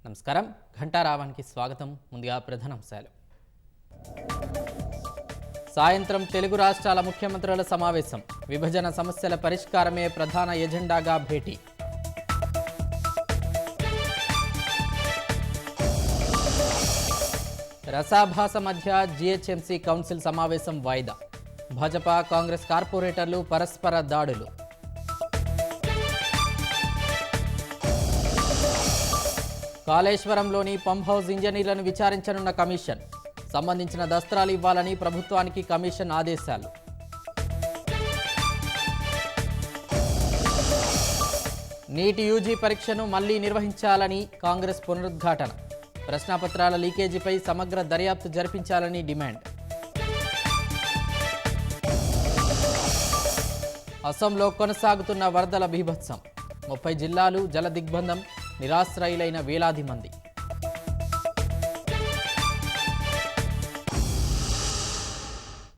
నమస్కారం ఘంటారావానికి స్వాగతం. ముందుగా ప్రధానాంశాలు. సాయంత్రం తెలుగు రాష్ట్రాల ముఖ్యమంత్రుల సమావేశం. విభజన సమస్యల పరిష్కారమే ప్రధాన ఎజెండాగా భేటీ. రసాభాస మధ్య జీహెచ్ఎంసీ కౌన్సిల్ సమావేశం వాయిదా. భాజపా కాంగ్రెస్ కార్పొరేటర్లు పరస్పర దాడులు. కాళేశ్వరంలోని పంప్ హౌస్ ఇంజనీర్లను విచారించనున్న కమిషన్. సంబంధించిన దస్త్రాలు ఇవ్వాలని ప్రభుత్వానికి కమిషన్ ఆదేశాలు. నీటి యూజీ పరీక్షను మళ్లీ నిర్వహించాలని కాంగ్రెస్ పునరుద్ఘాటన. ప్రశ్నాపత్రాల లీకేజీపై సమగ్ర దర్యాప్తు జరిపించాలని డిమాండ్. అసోంలో కొనసాగుతున్న వరదల బీభత్సం. 30 జిల్లాలు జల దిగ్బంధం. నిరాశ్రయులైన వేలాది మంది.